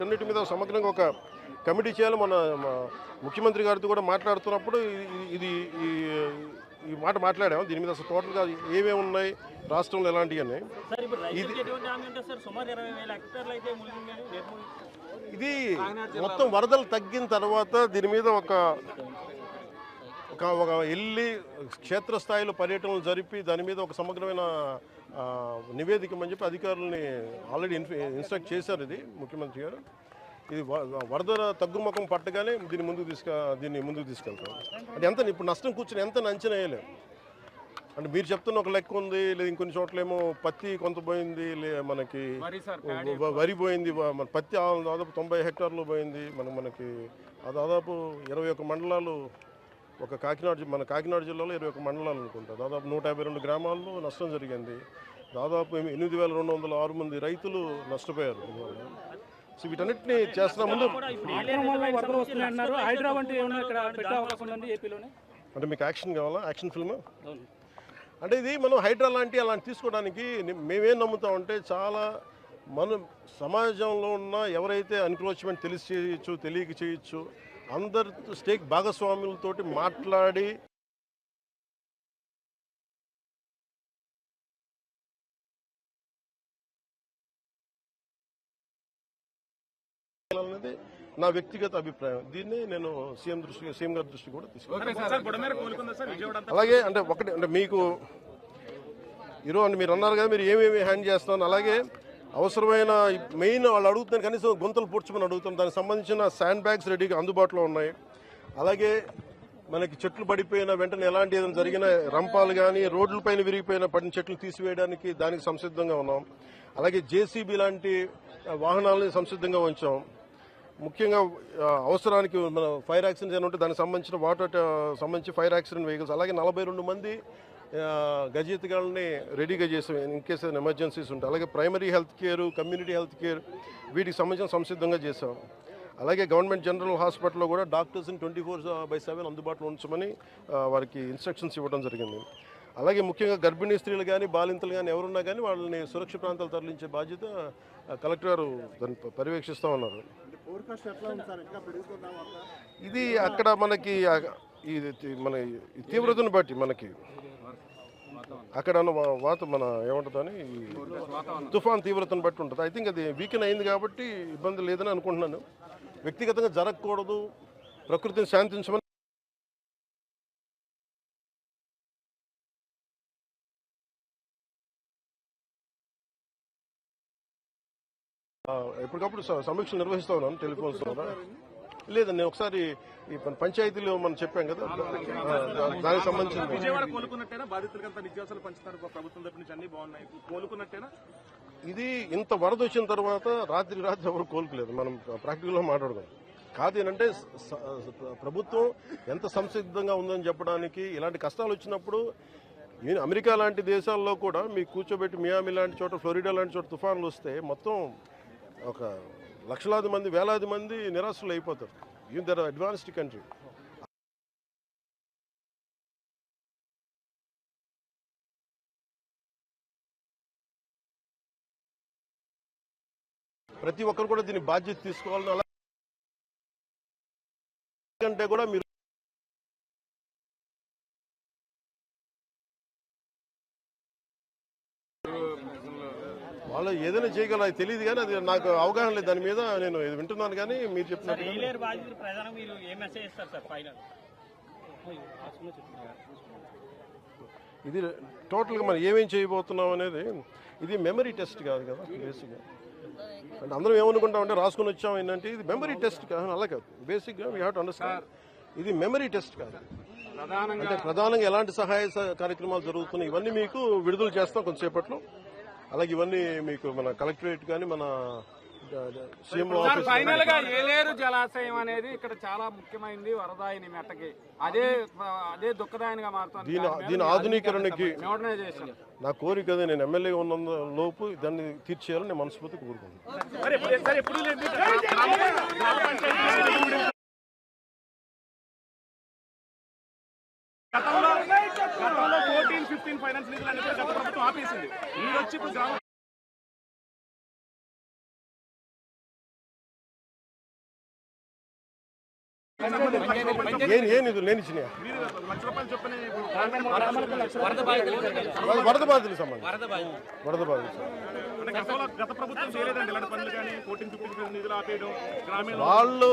అన్నిటి మీద సమగ్రంగా ఒక కమిటీ చేయాలి. మన ముఖ్యమంత్రి గారితో కూడా మాట్లాడుతున్నప్పుడు ఇది ఈ ఈ మాట మాట్లాడాము. దీని మీద అసలు టోటల్గా ఏమేమి ఉన్నాయి రాష్ట్రంలో ఎలాంటివి ఇది మొత్తం వరదలు తగ్గిన తర్వాత దీని మీద ఒక వెళ్ళి క్షేత్రస్థాయిలో పర్యటనలు జరిపి దాని మీద ఒక సమగ్రమైన నివేదికమని చెప్పి అధికారులని ఆల్రెడీ ఇన్స్ట్రక్ట్ చేశారు. ఇది ముఖ్యమంత్రి గారు ఇది వరద తగ్గుముఖం పట్టగానే దీన్ని ముందుకు తీసుకెళ్తాం. అంటే ఎంత ఇప్పుడు నష్టం కూర్చొని ఎంత అంచనా వేయలేము. అంటే మీరు చెప్తున్న ఒక లెక్క ఉంది, లేదా ఇంకొన్ని చోట్లేమో పత్తి కొంత పోయింది, మనకి వరి పోయింది, మన పత్తి దాదాపు 90 హెక్టార్లు పోయింది. మనకి దాదాపు 21 మండలాలు, మన కాకినాడ జిల్లాలో 21 మండలాలు అనుకుంటా, దాదాపు 152 గ్రామాల్లో నష్టం జరిగింది. దాదాపు 8,206 మంది రైతులు నష్టపోయారు. సో వీటన్నిటిని చేస్తున్న ముందు అంటే మీకు యాక్షన్ కావాలా? యాక్షన్ ఫిల్మ్ అంటే ఇది మనం హైడ్రా అలాంటి తీసుకోవడానికి మేమేం నమ్ముతామంటే చాలా మనం సమాజంలో ఉన్న ఎవరైతే ఎన్క్రోచ్మెంట్ తెలిసి చేయొచ్చు, తెలియక చేయొచ్చు, అందరి స్టేక్ భాగస్వాములతోటి మాట్లాడి అనేది నా వ్యక్తిగత అభిప్రాయం. దీన్ని నేను సీఎం గారి దృష్టి కూడా తీసుకున్నాను. అలాగే అంటే మీకు ఈరోజు మీరు అన్నారు కదా, మీరు ఏమేమి హ్యాండ్ చేస్తున్నాను. అలాగే అవసరమైన మెయిన్ వాళ్ళు అడుగుతున్నారు, కనీసం గొంతులు పూడ్చమని అడుగుతాం. దానికి సంబంధించిన శాండ్ బ్యాగ్స్ రెడీగా అందుబాటులో ఉన్నాయి. అలాగే మనకి చెట్లు పడిపోయిన వెంటనే ఎలాంటి ఏదైనా జరిగిన రంపాలు కానీ రోడ్లపైన పడిన చెట్లు తీసివేయడానికి దానికి సంసిద్ధంగా ఉన్నాం. అలాగే జేసీబీ లాంటి వాహనాలని సంసిద్ధంగా ఉంచాం. ముఖ్యంగా అవసరానికి మన ఫైర్ యాక్సిడెంట్స్ ఏమైనా ఉంటే దానికి సంబంధించిన సంబంధించి ఫైర్ యాక్సిడెంట్ వెహికల్స్, అలాగే 42 మంది గజయితగాళ్ళని రెడీగా చేసాం ఇన్ కేస్ ఎమర్జెన్సీస్ ఉంటాయి. అలాగే primary health care, community health care వీటికి సంబంధించిన సంసిద్ధంగా చేసాం. అలాగే గవర్నమెంట్ జనరల్ హాస్పిటల్లో కూడా డాక్టర్స్ని 24/7 అందుబాటులో ఉంచమని వారికి ఇన్స్ట్రక్షన్స్ ఇవ్వడం జరిగింది. అలాగే ముఖ్యంగా గర్భిణీ స్త్రీలు కానీ బాలింతలు కానీ ఎవరున్నా కానీ వాళ్ళని సురక్షిత ప్రాంతాలు తరలించే బాధ్యత కలెక్టర్ గారు దాన్ని పర్యవేక్షిస్తూ ఉన్నారు. ఇది అక్కడ మనకి మన తీవ్రతను బట్టి మనకి అక్కడ మన ఏమంటుందని తుఫాన్ తీవ్రతను బట్టి ఉంటుంది. ఐ థింక్ అది వీకెండ్ అయింది కాబట్టి ఇబ్బంది లేదని అనుకుంటున్నాను. వ్యక్తిగతంగా జరగకూడదు, ప్రకృతిని శాంతించమని ఎప్పటికప్పుడు సమీక్షలు నిర్వహిస్తూ ఉన్నాను టెలిఫోన్స్ ద్వారా. లేదండి, నేను ఒకసారి ఈ పంచాయతీలో మనం చెప్పాం కదా, దానికి సంబంధించిన ఇది ఇంత వరద వచ్చిన తర్వాత రాత్రి ఎవరు కోలుకోలేదు. మనం ప్రాక్టికల్గా మాట్లాడుకోం. కాదు ఏంటంటే ప్రభుత్వం ఎంత సంసిద్ధంగా ఉందని చెప్పడానికి. ఇలాంటి కష్టాలు వచ్చినప్పుడు అమెరికా లాంటి దేశాల్లో కూడా మీకు కూర్చోబెట్టి మియామి లాంటి చోట, ఫ్లోరిడా లాంటి చోట తుఫాన్లు వస్తే మొత్తం ఒక లక్షలాది మంది, వేలాది మంది నిరాశలు అయిపోతారు. Their advanced country. ప్రతి ఒక్కరు కూడా దీని బాధ్యత తీసుకోవాలని. అలాగే కూడా మీరు వాళ్ళు ఏదైనా చేయగల తెలియదు కానీ అది నాకు అవగాహన లేదు దాని మీద. నేను వింటున్నాను కానీ మీరు చెప్పినట్టు ఇది టోటల్గా మనం ఏమేం చేయబోతున్నాం అనేది ఇది మెమరీ టెస్ట్ కాదు కదా బేసిక్గా. అంటే అందరం ఏమనుకుంటామంటే రాసుకుని వచ్చాం ఏంటంటే ఇది మెమరీ టెస్ట్ కాదు. అలా కాదు. బేసిక్గా వీ హ్యావ్ టు అండర్స్టాండ్ ఇది మెమరీ టెస్ట్ కాదు. అంటే ప్రధానంగా ఎలాంటి సహాయ కార్యక్రమాలు జరుగుతున్నాయి ఇవన్నీ మీకు విడుదల చేస్తాం కొంతసేపట్లో. అలాగే ఇవన్నీ మీకు మన కలెక్టరేట్ కానీ మన సీఎం ఫైనల్ గా ఏలేరు జలాశయం అనేది ఇక్కడ చాలా ముఖ్యమైనది వరదాయిని మెట్టకి. అదే దుఃఖదాయనిగా మారుతుంది. దీని ఆధునీకరణకి నా కోరిక అదే. నేను ఎమ్మెల్యే ఉన్న లోపు దాన్ని తీర్చేయాలని నేను మనస్ఫూర్తి కోరుకుంటున్నాను. గతంలో 14-15 ఫైనాన్స్ నిధులు ప్రభుత్వం ఆపేసింది. మీరు వచ్చి ఇప్పుడు ఏ నిధులు నేను ఇచ్చినాయా? వరద బాధితులకు సంబంధించి వరద బాధితులు వాళ్ళు